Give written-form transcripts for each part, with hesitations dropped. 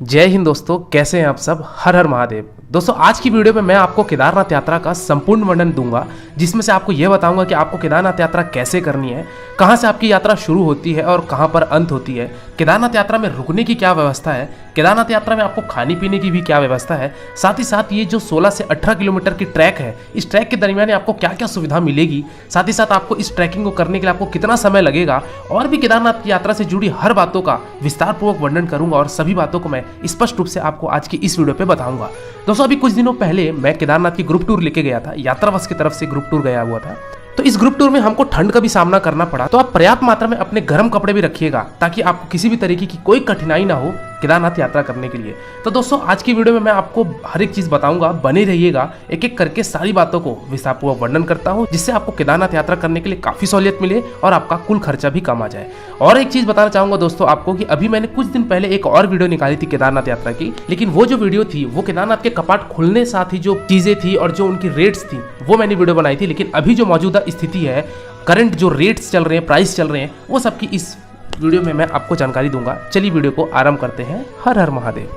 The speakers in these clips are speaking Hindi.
जय हिंद दोस्तों, कैसे हैं आप सब। हर हर महादेव। दोस्तों आज की वीडियो में मैं आपको केदारनाथ यात्रा का संपूर्ण वर्णन दूंगा, जिसमें से आपको यह बताऊंगा कि आपको केदारनाथ यात्रा कैसे करनी है, कहां से आपकी यात्रा शुरू होती है और कहां पर अंत होती है, केदारनाथ यात्रा में रुकने की क्या व्यवस्था है, केदारनाथ यात्रा में आपको खाने पीने की भी क्या व्यवस्था है, साथ ही साथ ये जो 16 से 18 किलोमीटर की ट्रैक है, इस ट्रैक के दरमियान आपको क्या क्या सुविधा मिलेगी, साथ ही साथ आपको इस ट्रैकिंग को करने के लिए आपको कितना समय लगेगा, और भी केदारनाथ की यात्रा से जुड़ी हर बातों का विस्तारपूर्वक वर्णन करूंगा और सभी बातों को मैं स्पष्ट रूप से आपको आज की इस वीडियो पे बताऊंगा। दोस्तों अभी कुछ दिनों पहले मैं केदारनाथ की ग्रुप टूर लेके गया था, यात्रा बस की तरफ से ग्रुप टूर गया हुआ था। तो इस ग्रुप टूर में हमको ठंड का भी सामना करना पड़ा, तो आप पर्याप्त मात्रा में अपने गर्म कपड़े भी रखिएगा ताकि आपको किसी भी तरीके की कोई कठिनाई ना हो केदारनाथ यात्रा करने के लिए। तो दोस्तों आज की वीडियो में मैं आपको हर एक चीज बताऊंगा, बने रहिएगा, एक एक करके सारी बातों को विस्तारपूर्वक वर्णन करता हूं, जिससे आपको केदारनाथ यात्रा करने के लिए काफी सहूलियत मिले और आपका कुल खर्चा भी कम आ जाए। और एक चीज बताना चाहूंगा दोस्तों आपको कि अभी मैंने कुछ दिन पहले एक और वीडियो निकाली थी केदारनाथ यात्रा की, लेकिन वो जो वीडियो थी वो केदारनाथ के कपाट खुलने साथ ही जो चीजें थी और जो उनकी रेट्स थी वो मैंने वीडियो बनाई थी। लेकिन अभी जो मौजूदा स्थिति है, करंट जो रेट्स चल रहे हैं, प्राइस चल रहे हैं, वो सबकी इस वीडियो में मैं आपको जानकारी दूंगा। चलिए वीडियो को आरंभ करते हैं। हर हर महादेव।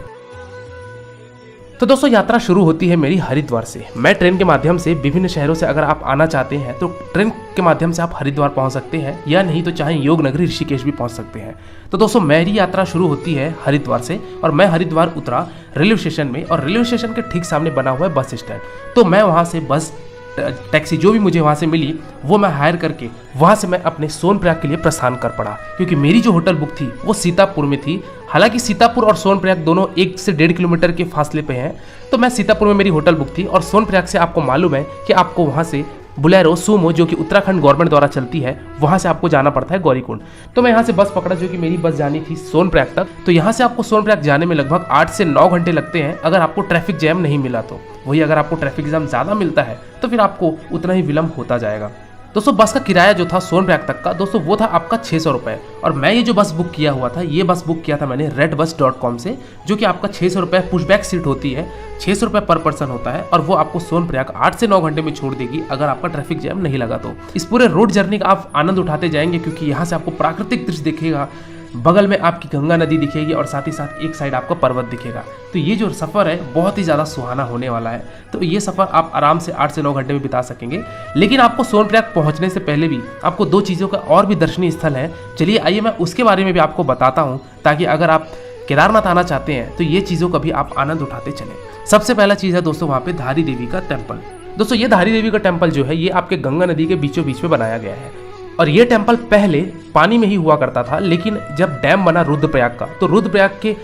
तो दोस्तों यात्रा शुरू होती है मेरी हरिद्वार से। मैं ट्रेन के माध्यम से विभिन्न शहरों से अगर आप आना चाहते हैं तो ट्रेन के माध्यम से आप हरिद्वार पहुंच सकते हैं, या नहीं तो चाहे योग नगरी ऋषिकेश भी पहुंच सकते हैं। तो दोस्तों मेरी यात्रा शुरू होती है हरिद्वार से और मैं हरिद्वार उतरा रेलवे स्टेशन में, और रेलवे स्टेशन के ठीक सामने बना हुआ है बस स्टैंड। तो मैं वहाँ से बस टैक्सी जो भी मुझे वहाँ से मिली वो मैं हायर करके वहाँ से मैं अपने सोनप्रयाग के लिए प्रस्थान कर पड़ा, क्योंकि मेरी जो होटल बुक थी वो सीतापुर में थी। हालांकि सीतापुर और सोनप्रयाग दोनों 1 से 1.5 किलोमीटर के फासले पे हैं, तो मैं सीतापुर में मेरी होटल बुक थी, और सोनप्रयाग से आपको मालूम है कि आपको वहाँ से बुलेरो सूमो जो कि उत्तराखंड गवर्नमेंट द्वारा चलती है, वहाँ से आपको जाना पड़ता है गौरीकुंड। तो मैं यहाँ से बस पकड़ा, जो कि मेरी बस जानी थी सोनप्रयाग तक। तो यहाँ से आपको सोनप्रयाग जाने में लगभग 8 से 9 घंटे लगते हैं, अगर आपको ट्रैफिक जैम नहीं मिला तो। वही अगर आपको ट्रैफिक जैम ज़्यादा मिलता है तो फिर आपको उतना ही विलम्ब होता जाएगा। दोस्तों बस का किराया जो था सोनप्रयाग तक का, दोस्तों वो था आपका 600 रुपये। और मैं ये जो बस बुक किया हुआ था, ये बस बुक किया था मैंने redbus.com से, जो कि आपका 600 रुपये पुशबैक सीट होती है, 600 रुपये पर पर्सन होता है, और वो आपको सोनप्रयाग 8 से 9 घंटे में छोड़ देगी अगर आपका ट्रैफिक जैम नहीं लगा तो। इस पूरे रोड जर्नी का आप आनंद उठाते जाएंगे, क्योंकि यहाँ से आपको प्राकृतिक दृश्य दिखेगा, बगल में आपकी गंगा नदी दिखेगी और साथ ही साथ एक साइड आपका पर्वत दिखेगा। तो ये जो सफ़र है बहुत ही ज़्यादा सुहाना होने वाला है। तो ये सफ़र आप आराम से 8 से 9 घंटे में बिता सकेंगे। लेकिन आपको सोनप्रयाग पहुंचने से पहले भी आपको 2 चीज़ों का और भी दर्शनीय स्थल है। चलिए आइए मैं उसके बारे में भी आपको बताता हूँ, ताकि अगर आप केदारनाथ आना चाहते हैं तो ये चीज़ों का भी आप आनंद उठाते चलें। सबसे पहला चीज़ है दोस्तों वहाँ पर धारी देवी का टेम्पल। दोस्तों ये धारी देवी का टेम्पल जो है ये आपके गंगा नदी के बीचों बीच में बनाया गया है, और ये टेम्पल पहले पानी में ही हुआ करता था। लेकिन जब डैम बना रुद्रप्रयाग का, तो रुद्रप्रयाग के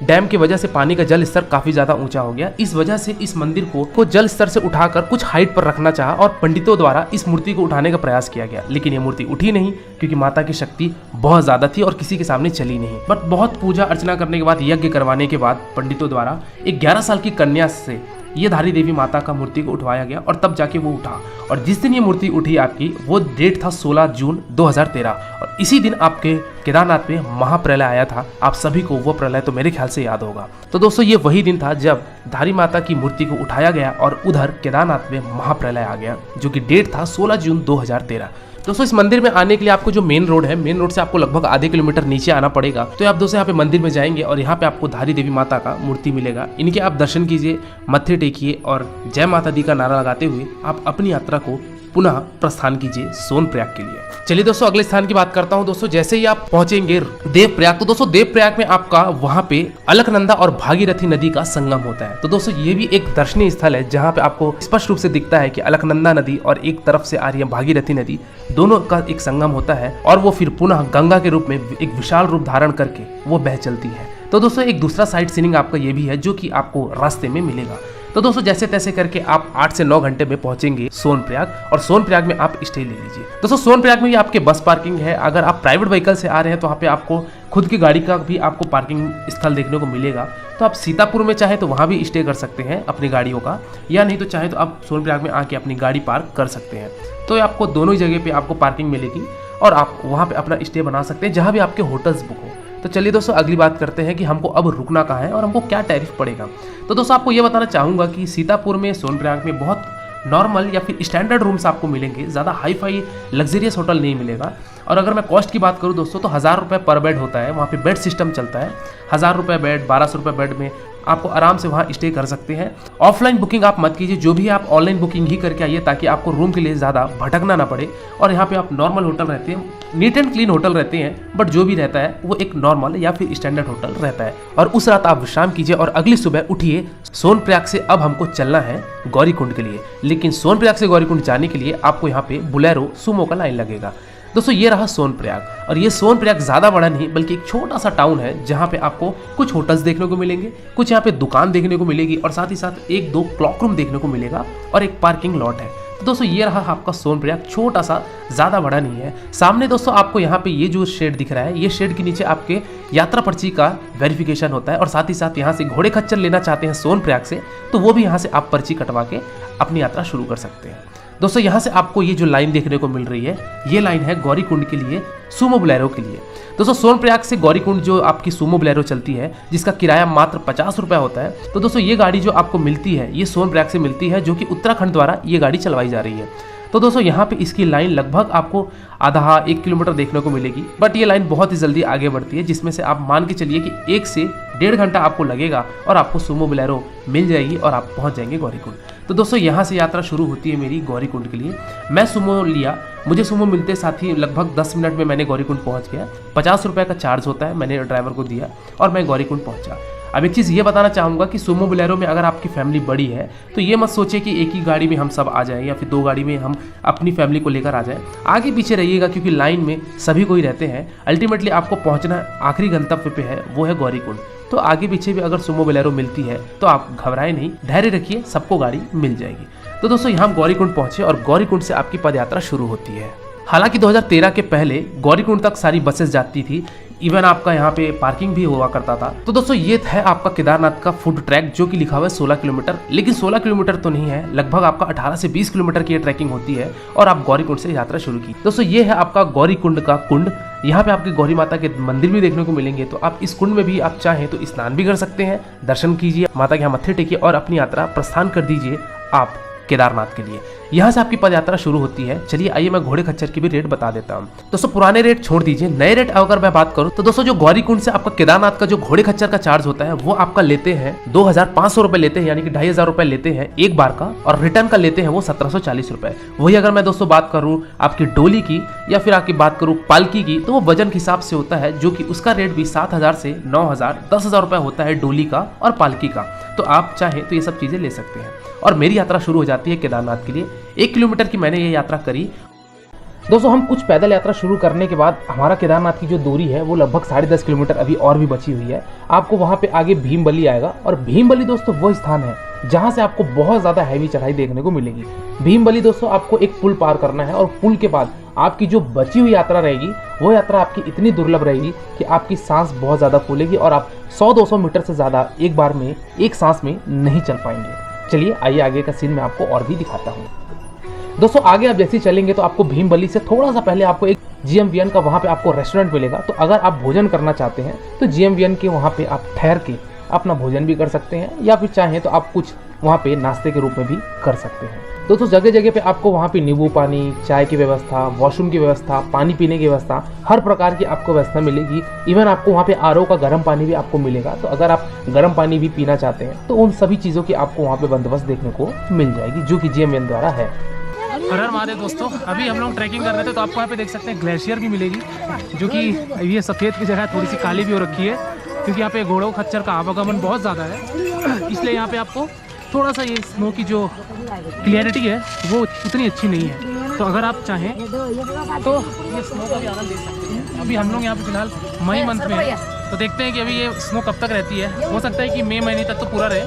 डैम की वजह से पानी का जल स्तर काफ़ी ज़्यादा ऊंचा हो गया। इस वजह से इस मंदिर को जल स्तर से उठाकर कुछ हाइट पर रखना चाहा, और पंडितों द्वारा इस मूर्ति को उठाने का प्रयास किया गया। लेकिन ये मूर्ति उठी नहीं, क्योंकि माता की शक्ति बहुत ज़्यादा थी और किसी के सामने चली नहीं। बट बहुत पूजा अर्चना करने के बाद, यज्ञ करवाने के बाद पंडितों द्वारा एक 11 साल की कन्या से ये धारी देवी माता का मूर्ति को उठवाया गया, और तब जाके वो उठा। और जिस दिन ये मूर्ति उठी आपकी, वो डेट था 16 जून 2013, और इसी दिन आपके केदारनाथ में महाप्रलय आया था। आप सभी को वो प्रलय तो मेरे ख्याल से याद होगा। तो दोस्तों ये वही दिन था जब धारी माता की मूर्ति को उठाया गया और उधर केदारनाथ में महाप्रलय आ गया, जो कि डेट था 16 जून 2013। दोस्तों इस मंदिर में आने के लिए आपको जो मेन रोड है, मेन रोड से आपको लगभग आधे किलोमीटर नीचे आना पड़ेगा। तो आप दोस्तों यहाँ पे मंदिर में जाएंगे और यहाँ पे आपको धारी देवी माता का मूर्ति मिलेगा। इनके आप दर्शन कीजिए, मत्थे टेकिए और जय माता दी का नारा लगाते हुए आप अपनी यात्रा को पुनः प्रस्थान कीजिए सोनप्रयाग के लिए। चलिए दोस्तों अगले स्थान की बात करता हूं। दोस्तों जैसे ही आप पहुंचेंगे देवप्रयाग, तो दोस्तों देवप्रयाग में आपका वहां पे अलकनंदा और भागीरथी नदी का संगम होता है। तो दोस्तों ये भी एक दर्शनीय स्थल है, जहां पे आपको स्पष्ट रूप से दिखता है कि अलकनंदा नदी और एक तरफ से आ रही है भागीरथी नदी, दोनों का एक संगम होता है, और वो फिर पुनः गंगा के रूप में एक विशाल रूप धारण करके वो बह चलती है। तो दोस्तों एक दूसरा साइट सीइंग आपका ये भी है, जो कि आपको रास्ते में मिलेगा। तो दोस्तों जैसे तैसे करके आप 8 से 9 घंटे में पहुंचेंगे सोनप्रयाग, और सोनप्रयाग में आप स्टे ले लीजिए। दोस्तों सोनप्रयाग में ही आपके बस पार्किंग है। अगर आप प्राइवेट व्हीकल से आ रहे हैं तो वहाँ पे आपको खुद की गाड़ी का भी आपको पार्किंग स्थल देखने को मिलेगा। तो आप सीतापुर में चाहे तो वहाँ भी स्टे कर सकते हैं अपनी गाड़ियों का, या नहीं तो चाहे तो आप सोनप्रयाग में आके अपनी गाड़ी पार्क कर सकते हैं। तो आपको दोनों ही जगह पे आपको पार्किंग मिलेगी, और आप वहाँ पे अपना स्टे बना सकते हैं जहाँ भी आपके होटल्स बुक हो। तो चलिए दोस्तों अगली बात करते हैं कि हमको अब रुकना कहाँ है और हमको क्या टैरिफ पड़ेगा। तो दोस्तों आपको ये बताना चाहूँगा कि सीतापुर में, सोनप्रयाग में बहुत नॉर्मल या फिर स्टैंडर्ड रूम्स आपको मिलेंगे, ज़्यादा हाई फाई लग्जरियस होटल नहीं मिलेगा। और अगर मैं कॉस्ट की बात करूँ दोस्तों तो 1000 रुपये पर बेड होता है, वहाँ पे बेड सिस्टम चलता है। 1000 रुपये बेड, 1200 रुपये बेड में आपको आराम से वहाँ स्टे कर सकते हैं। ऑफलाइन बुकिंग आप मत कीजिए, जो भी आप ऑनलाइन बुकिंग ही करके आइए ताकि आपको रूम के लिए ज़्यादा भटकना ना पड़े। और यहाँ पे आप नॉर्मल होटल रहते हैं, नीट एंड क्लीन होटल रहते हैं, बट जो भी रहता है वो एक नॉर्मल या फिर स्टैंडर्ड होटल रहता है। और उस रात आप विश्राम कीजिए और अगली सुबह उठिए। सोनप्रयाग से अब हमको चलना है गौरीकुंड के लिए, लेकिन सोनप्रयाग से गौरीकुंड जाने के लिए आपको यहाँ पे बोलेरो सुमो का लाइन लगेगा। दोस्तों ये रहा सोनप्रयाग, और ये सोनप्रयाग ज़्यादा बड़ा नहीं बल्कि एक छोटा सा टाउन है जहाँ पे आपको कुछ होटल्स देखने को मिलेंगे, कुछ यहाँ पे दुकान देखने को मिलेगी और साथ ही साथ 1-2 क्लॉक रूम देखने को मिलेगा और एक पार्किंग लॉट है। तो दोस्तों ये रहा आपका सोनप्रयाग, छोटा सा, ज़्यादा बड़ा नहीं है। सामने दोस्तों आपको यहाँ पे ये जो शेड दिख रहा है, ये शेड के नीचे आपके यात्रा पर्ची का वेरिफिकेशन होता है और साथ ही साथ यहाँ से घोड़े खच्चर लेना चाहते हैं सोनप्रयाग से तो वो भी यहाँ से आप पर्ची कटवा के अपनी यात्रा शुरू कर सकते हैं। दोस्तों यहाँ से आपको ये जो लाइन देखने को मिल रही है, ये लाइन है गौरीकुंड के लिए सुमो बोलेरो के लिए। दोस्तों सोनप्रयाग से गौरीकुंड जो आपकी सुमो बोलेरो चलती है जिसका किराया मात्र 50 रुपये होता है। तो दोस्तों ये गाड़ी जो आपको मिलती है ये सोनप्रयाग से मिलती है, जो कि उत्तराखंड द्वारा ये गाड़ी चलवाई जा रही है। तो दोस्तों यहाँ पे इसकी लाइन लगभग आपको आधा 1 किलोमीटर देखने को मिलेगी, बट ये लाइन बहुत ही जल्दी आगे बढ़ती है, जिसमें से आप मान के चलिए कि 1 से 1.5 घंटा आपको लगेगा और आपको सुमो बोलेरो मिल जाएगी और आप पहुँच जाएंगे गौरीकुंड। तो दोस्तों यहाँ से यात्रा शुरू होती है मेरी गौरीकुंड के लिए। मैं सुमो लिया, मुझे सुमो मिलते साथ ही लगभग 10 मिनट में मैंने गौरीकुंड पहुँच गया। 50 रुपये का चार्ज होता है, मैंने ड्राइवर को दिया और मैं गौरीकुंड पहुँचा। अब एक चीज़ ये बताना चाहूँगा कि सुमो बोलेरो में अगर आपकी फैमिली बड़ी है तो ये मत सोचिए कि एक ही गाड़ी में हम सब आ जाएं या फिर 2 गाड़ी में हम अपनी फैमिली को लेकर आ जाएं। आगे पीछे रहिएगा क्योंकि लाइन में सभी कोई रहते हैं। अल्टीमेटली आपको पहुँचना आखिरी गंतव्य पे है, वो है गौरीकुंड। तो आगे पीछे भी अगर सुमो बोलेरो मिलती है तो आप घबराएं नहीं, धैर्य रखिए, सबको गाड़ी मिल जाएगी। तो दोस्तों यहाँ गौरीकुंड पहुँचे और गौरीकुंड से आपकी पदयात्रा शुरू होती है। हालांकि 2013 के पहले गौरीकुंड तक सारी बसेस जाती थी, इवन आपका यहाँ पे पार्किंग भी हुआ करता था। तो दोस्तों ये है आपका केदारनाथ का फूड ट्रैक जो कि लिखा हुआ है 16 किलोमीटर, लेकिन 16 किलोमीटर तो नहीं है, लगभग आपका 18 से 20 किलोमीटर की ये ट्रैकिंग होती है और आप गौरीकुंड से यात्रा शुरू की। दोस्तों ये है आपका गौरीकुंड का कुंड, यहाँ पे आपके गौरी माता के मंदिर भी देखने को मिलेंगे। तो आप इस कुंड में भी आप चाहें तो स्नान भी कर सकते हैं, दर्शन कीजिए, माता के यहाँ मत्थे टेकिए और अपनी यात्रा प्रस्थान कर दीजिए आप केदारनाथ के लिए। यहाँ से आपकी पदयात्रा शुरू होती है। चलिए आइए मैं घोड़े खच्चर की भी रेट बता देता हूँ। दोस्तों पुराने रेट छोड़ दीजिए, नए रेट अगर मैं बात करूँ तो दोस्तों जो गौरीकुंड से आपका केदारनाथ का जो घोड़े खच्चर का चार्ज होता है वो आपका लेते हैं 2500 रुपए लेते हैं, यानी कि 2500 रुपए लेते हैं एक बार का, और रिटर्न का लेते हैं वो 1740 रुपए। वही अगर मैं दोस्तों बात करूँ आपकी डोली की या फिर आपकी बात करूँ पालकी की तो वो वजन के हिसाब से होता है, जो कि उसका रेट भी 7000 से 9000 10,000 रुपए होता है डोली का और पालकी का। तो आप चाहें तो ये सब चीजें ले सकते हैं। और मेरी यात्रा शुरू हो जाती है केदारनाथ के लिए। 1 किलोमीटर की मैंने ये यात्रा करी। दोस्तों हम कुछ पैदल यात्रा शुरू करने के बाद हमारा केदारनाथ की जो दूरी है वो लगभग 10.5 किलोमीटर अभी और भी बची हुई है। आपको वहाँ पे आगे भीमबली आएगा और भीमबली दोस्तों वो स्थान है जहाँ से आपको बहुत ज़्यादा हैवी चढ़ाई देखने को मिलेगी। भीमबली दोस्तों आपको एक पुल पार करना है और पुल के बाद आपकी जो बची हुई यात्रा रहेगी वो यात्रा आपकी इतनी दुर्लभ रहेगी कि आपकी सांस बहुत ज़्यादा फूलेगी और आप 100-200 मीटर से ज़्यादा एक बार में एक सांस में नहीं चल पाएंगे। चलिए आइए आगे का सीन मैं आपको और भी दिखाता हूँ। दोस्तों आगे आप जैसे चलेंगे तो आपको भीमबली से थोड़ा सा पहले आपको एक GMVN का वहाँ पे आपको रेस्टोरेंट मिलेगा। तो अगर आप भोजन करना चाहते हैं तो GMVN के वहाँ पे आप ठहर के अपना भोजन भी कर सकते हैं, या फिर चाहें तो आप कुछ वहाँ पे नाश्ते के रूप में भी कर सकते हैं। दोस्तों जगह जगह पे आपको वहाँ पे नींबू पानी, चाय की व्यवस्था, वॉशरूम की व्यवस्था, पानी पीने की व्यवस्था, हर प्रकार की आपको व्यवस्था मिलेगी। इवन आपको वहाँ पे RO का गर्म पानी भी आपको मिलेगा। तो अगर आप गर्म पानी भी पीना चाहते हैं तो उन सभी चीज़ों की आपको वहाँ पे बंदोबस्त देखने को मिल जाएगी, जो कि GMVN द्वारा है। हर हर महादेव दोस्तों, अभी हम लोग ट्रैकिंग कर रहे थे तो आपको यहाँ पे देख सकते हैं ग्लेशियर भी मिलेगी, जो कि ये सफ़ेद की जगह थोड़ी सी काली भी हो रखी है क्योंकि यहाँ पे घोड़ों खच्चर का आवागमन बहुत ज़्यादा है, इसलिए यहाँ पे आपको थोड़ा सा ये स्नो की जो क्लियरिटी है वो उतनी अच्छी नहीं है। तो अगर आप चाहें तो ये स्नो का भी आनंद ले सकते हैं। अभी हम लोग यहाँ पे फिलहाल मई मंथ में हैं, तो देखते हैं कि अभी ये स्नो कब तक रहती है। हो सकता है कि मई महीने तक तो पूरा रहे,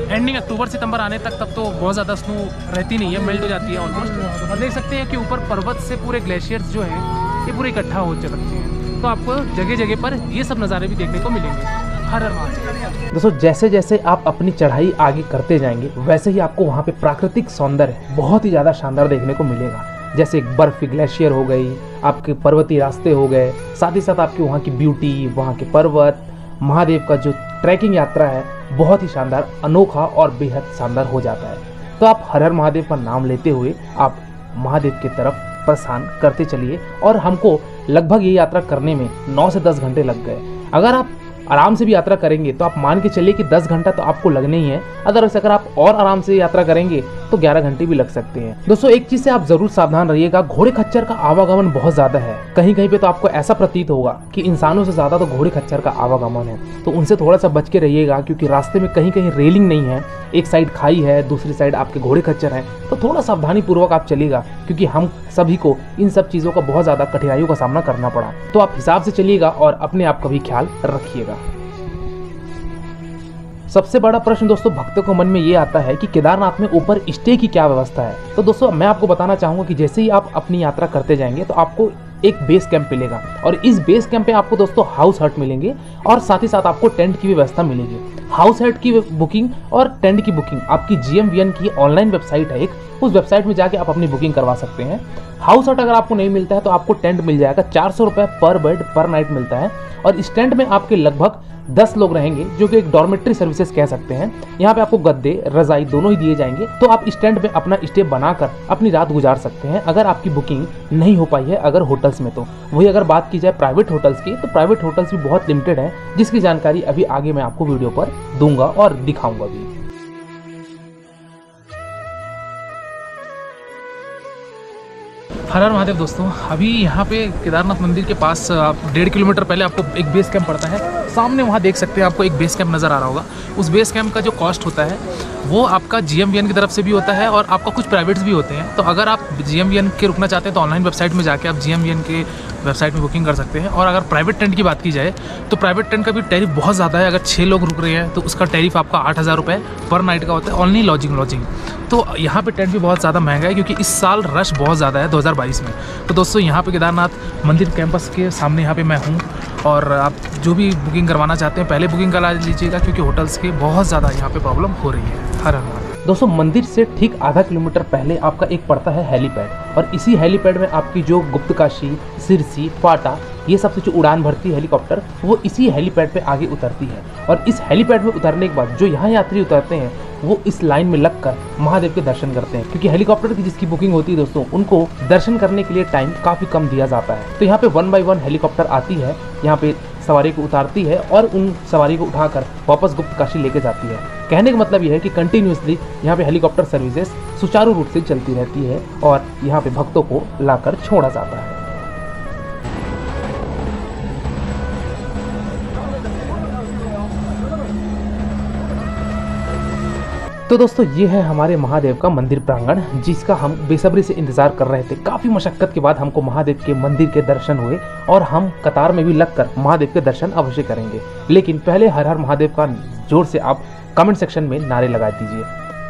एंडिंग अक्टूबर सितंबर आने तक तब तो बहुत ज़्यादा स्नो रहती नहीं है, मेल्ट हो जाती है ऑलमोस्ट। और देख सकते हैं कि ऊपर पर्वत से पूरे ग्लेशियर्स जो हैं ये पूरे इकट्ठा हो चलते हैं, तो आपको जगह जगह पर ये सब नज़ारे भी देखने को मिलेंगे। हर हर महादेव। दोस्तों जैसे जैसे आप अपनी चढ़ाई आगे करते जाएंगे वैसे ही आपको वहाँ पे प्राकृतिक सौंदर्य बहुत ही ज़्यादा शानदार देखने को मिलेगा। जैसे एक बर्फ ग्लेशियर हो गई, आपके पर्वतीय रास्ते हो गए, साथ ही साथ आपकी वहाँ की ब्यूटी, वहाँ के पर्वत, महादेव का जो ट्रैकिंग यात्रा है बहुत ही शानदार, अनोखा और बेहद शानदार हो जाता है। तो आप हर हर महादेव का नाम लेते हुए आप महादेव की तरफ प्रस्थान करते चलिए। और हमको लगभग ये यात्रा करने में 9 से 10 घंटे लग गए। अगर आप आराम से भी यात्रा करेंगे तो आप मान के चलिए कि 10 घंटा तो आपको लगने ही है। अदरवाइज अगर आप और आराम से यात्रा करेंगे तो 11 घंटे भी लग सकते हैं। दोस्तों एक चीज से आप जरूर सावधान रहिएगा, घोड़े खच्चर का आवागमन बहुत ज्यादा है। कहीं कहीं पे तो आपको ऐसा प्रतीत होगा कि इंसानों से ज्यादा तो घोड़े खच्चर का आवागमन है, तो उनसे थोड़ा सा बच के रहिएगा, क्योंकि रास्ते में कहीं कहीं रेलिंग नहीं है, एक साइड खाई है, दूसरी साइड आपके घोड़े खच्चर है। तो थोड़ा सावधानी पूर्वक आप चलिएगा, क्योंकि हम सभी को इन सब चीजों का बहुत ज्यादा कठिनाइयों का सामना करना पड़ा। तो आप हिसाब से चलिएगा और अपने आप का भी ख्याल रखिएगा। सबसे बड़ा प्रश्न दोस्तों भक्तों को मन में ये आता है कि केदारनाथ में ऊपर स्टे की क्या व्यवस्था है। तो दोस्तों मैं आपको बताना चाहूंगा कि जैसे ही आप अपनी यात्रा करते जाएंगे तो आपको एक बेस कैंप मिलेगा, और इस बेस कैंप पे आपको दोस्तों हाउस हट मिलेंगे और साथ ही साथ आपको टेंट की भी व्यवस्था मिलेगी। हाउस हट की बुकिंग और टेंट की बुकिंग आपकी GMVN की ऑनलाइन वेबसाइट है एक, उस वेबसाइट में जाके आप अपनी बुकिंग करवा सकते हैं। हाउस हट अगर आपको नहीं मिलता है तो आपको टेंट मिल जाएगा, 400 रुपये पर बेड पर नाइट मिलता है। और इस टेंट में आपके लगभग 10 लोग रहेंगे, जो कि एक डॉर्मेट्री सर्विसेज कह सकते हैं। यहाँ पे आपको गद्दे रजाई दोनों ही दिए जाएंगे, तो आप इस टेंट में अपना स्टे बनाकर अपनी रात गुजार सकते हैं अगर आपकी बुकिंग नहीं हो पाई है अगर होटल्स में। तो वही अगर बात की जाए प्राइवेट होटल्स की, तो प्राइवेट होटल्स भी बहुत लिमिटेड है, जिसकी जानकारी अभी आगे मैं आपको वीडियो पर दूंगा और दिखाऊंगा भी। हर हर महादेव दोस्तों, अभी यहाँ पे केदारनाथ मंदिर के पास 1.5 किलोमीटर पहले आपको एक बेस कैंप पड़ता है। सामने वहाँ देख सकते हैं आपको एक बेस कैंप नज़र आ रहा होगा। उस बेस कैंप का जो कॉस्ट होता है वो आपका GMVN की तरफ से भी होता है और आपका कुछ प्राइवेट्स भी होते हैं। तो अगर आप GMVN के रुकना चाहते हैं तो ऑनलाइन वेबसाइट में जाके आप GMVN के वेबसाइट में बुकिंग कर सकते हैं। और अगर प्राइवेट टेंट की बात की जाए तो प्राइवेट टेंट का भी टैरिफ बहुत ज़्यादा है। अगर 6 लोग रुक रहे हैं तो उसका टैरिफ आपका 8,000 रुपये पर नाइट का होता है, ओनली लॉजिंग। तो यहाँ पे टेंट भी बहुत ज़्यादा महंगा है, क्योंकि इस साल रश बहुत ज़्यादा है 2022 में। तो दोस्तों यहाँ पे केदारनाथ मंदिर कैंपस के सामने यहाँ पे मैं हूँ, और आप जो भी बुकिंग करवाना चाहते हैं पहले बुकिंग करा लीजिएगा, क्योंकि होटल्स के बहुत ज़्यादा यहाँ पे प्रॉब्लम हो रही है। हर हर दोस्तों मंदिर से ठीक आधा किलोमीटर पहले आपका एक पड़ता है हेलीपैड, और इसी हेलीपैड में आपकी जो गुप्तकाशी, सिरसी, फाटा, ये सबसे जो उड़ान भरती है हेलीकॉप्टर, वो इसी हेलीपैड पे आगे उतरती है। और इस हेलीपैड में उतरने के बाद जो यहाँ यात्री उतरते हैं वो इस लाइन में लगकर महादेव के दर्शन करते हैं, क्योंकि हेलीकॉप्टर की जिसकी बुकिंग होती है दोस्तों, उनको दर्शन करने के लिए टाइम काफ़ी कम दिया जाता है। तो यहाँ पे 1 बाय 1 हेलीकॉप्टर आती है, यहाँ पे सवारी को उतारती है और उन सवारी को उठाकर वापस गुप्तकाशी लेके जाती है। कहने का मतलब यह है कि कंटिन्यूसली यहाँ पे हेलीकॉप्टर सर्विसेज सुचारू रूप से चलती रहती है और यहाँ पे भक्तों को लाकर छोड़ा जाता है। तो दोस्तों ये है हमारे महादेव का मंदिर प्रांगण, जिसका हम बेसब्री से इंतजार कर रहे थे। काफ़ी मशक्कत के बाद हमको महादेव के मंदिर के दर्शन हुए और हम कतार में भी लगकर महादेव के दर्शन अवश्य करेंगे। लेकिन पहले हर हर महादेव का जोर से आप कमेंट सेक्शन में नारे लगा दीजिए।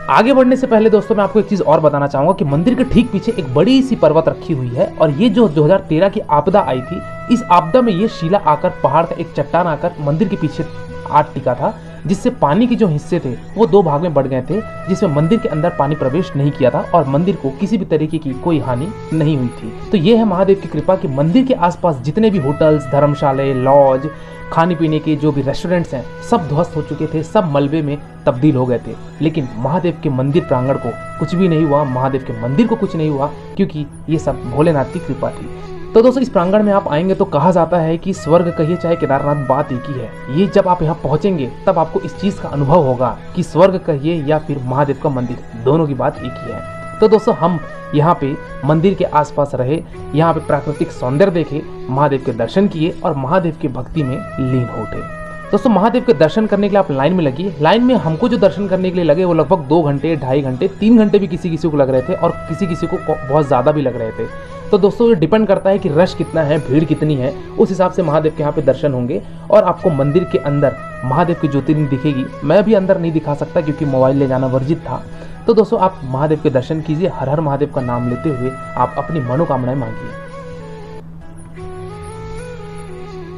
आगे बढ़ने से पहले दोस्तों मैं आपको एक चीज़ और बताना चाहूँगा कि मंदिर के ठीक पीछे एक बड़ी सी पर्वत रखी हुई है, और ये जो 2013 की आपदा आई थी, इस आपदा में ये शिला आकर, पहाड़ का एक चट्टान आकर मंदिर के पीछे आट टिका था, जिससे पानी के जो हिस्से थे वो 2 भाग में बढ़ गए थे, जिसमें मंदिर के अंदर पानी प्रवेश नहीं किया था और मंदिर को किसी भी तरीके की कोई हानि नहीं हुई थी। तो ये है महादेव की कृपा कि मंदिर के आसपास जितने भी होटल्स, धर्मशाले, लॉज, खाने पीने के जो भी रेस्टोरेंट्स हैं, सब ध्वस्त हो चुके थे, सब मलबे में तब्दील हो गए थे। लेकिन महादेव के मंदिर प्रांगण को कुछ भी नहीं हुआ, महादेव के मंदिर को कुछ नहीं हुआ, क्योंकि ये सब भोलेनाथ की कृपा थी। तो दोस्तों इस प्रांगण में आप आएंगे तो कहा जाता है कि स्वर्ग कहिए चाहे केदारनाथ, बात एक ही है। ये जब आप यहाँ पहुंचेंगे तब आपको इस चीज का अनुभव होगा कि स्वर्ग कहिए या फिर महादेव का मंदिर, दोनों की बात एक ही है। तो दोस्तों हम यहाँ पे मंदिर के आसपास रहे, यहाँ पे प्राकृतिक सौंदर्य देखे, महादेव के दर्शन किए और महादेव की भक्ति में लीन हो उठे। दोस्तों महादेव के दर्शन करने के लिए आप लाइन में लगिए। लाइन में हमको जो दर्शन करने के लिए लगे वो लगभग 2 घंटे, 2.5 घंटे, 3 घंटे भी किसी किसी को लग रहे थे और किसी किसी को बहुत ज़्यादा भी लग रहे थे। तो दोस्तों ये डिपेंड करता है कि रश कितना है, भीड़ कितनी है, उस हिसाब से महादेव के यहाँ पे दर्शन होंगे और आपको मंदिर के अंदर महादेव की ज्योतिर्लिंग दिखेगी। मैं भी अंदर नहीं दिखा सकता क्योंकि मोबाइल ले जाना वर्जित था। तो दोस्तों आप महादेव के दर्शन कीजिए, हर हर महादेव का नाम लेते हुए आप अपनी मनोकामनाएं मांगिए।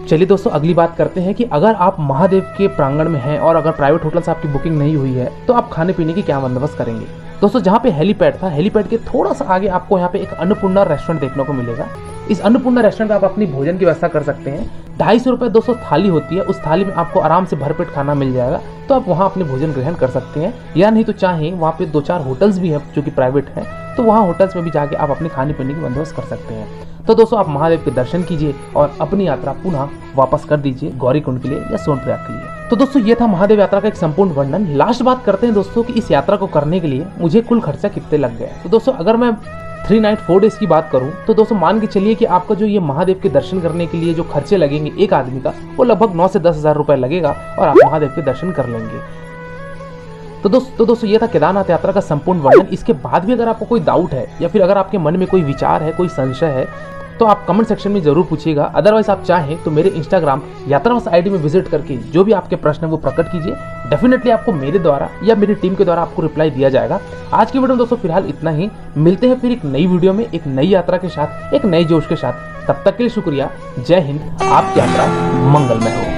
चलिए दोस्तों अगली बात करते हैं कि अगर आप महादेव के प्रांगण में हैं और अगर प्राइवेट होटल से आपकी बुकिंग नहीं हुई है तो आप खाने पीने की क्या बंदोबस्त करेंगे। दोस्तों जहाँ पे हेलीपैड था, हेलीपैड के थोड़ा सा आगे आपको यहाँ पे एक अन्नपूर्णा रेस्टोरेंट देखने को मिलेगा। इस अन्नपूर्णा रेस्टोरेंट में आप अपनी भोजन की व्यवस्था कर सकते हैं। 250 रुपये दोस्तों थाली होती है, उस थाली में आपको आराम से भरपेट खाना मिल जाएगा, तो आप वहाँ अपने भोजन ग्रहण कर सकते हैं। या नहीं तो चाहें वहाँ पे 2-4 होटल्स भी हैं जो कि प्राइवेट हैं, तो वहाँ होटल्स में भी जाके आप अपने खाने पीने की बंदोबस्त कर सकते हैं। तो दोस्तों आप महादेव के दर्शन कीजिए और अपनी यात्रा पुनः वापस कर दीजिए गौरीकुंड के लिए या सोनप्रयाग के लिए। तो दोस्तों ये था महादेव यात्रा का एक संपूर्ण वर्णन। लास्ट बात करते हैं दोस्तों कि इस यात्रा को करने के लिए मुझे कुल खर्चा कितने लग गया। तो दोस्तों अगर मैं 3 नाइट 4 डेज की बात करूं तो दोस्तों मान के चलिए कि आपका जो ये महादेव के दर्शन करने के लिए जो खर्चे लगेंगे एक आदमी का, वो लगभग 9 से 10 हज़ार रुपए लगेगा और आप महादेव के दर्शन कर लेंगे। तो दोस्तों ये था केदारनाथ यात्रा का संपूर्ण वर्णन। इसके बाद भी अगर आपको कोई डाउट है या फिर अगर आपके मन में कोई विचार है, कोई संशय है, तो आप कमेंट सेक्शन में जरूर पूछिएगा। अदरवाइज आप चाहें तो मेरे इंस्टाग्राम यात्रावास आईडी में विजिट करके जो भी आपके प्रश्न है वो प्रकट कीजिए। डेफिनेटली आपको मेरे द्वारा या मेरी टीम के द्वारा आपको रिप्लाई दिया जाएगा। आज की वीडियो में दोस्तों फिलहाल इतना ही। मिलते हैं फिर एक नई वीडियो में एक नई यात्रा के साथ, एक नए जोश के साथ। तब तक के लिए शुक्रिया। जय हिंद। आपकी यात्रा मंगलमय हो।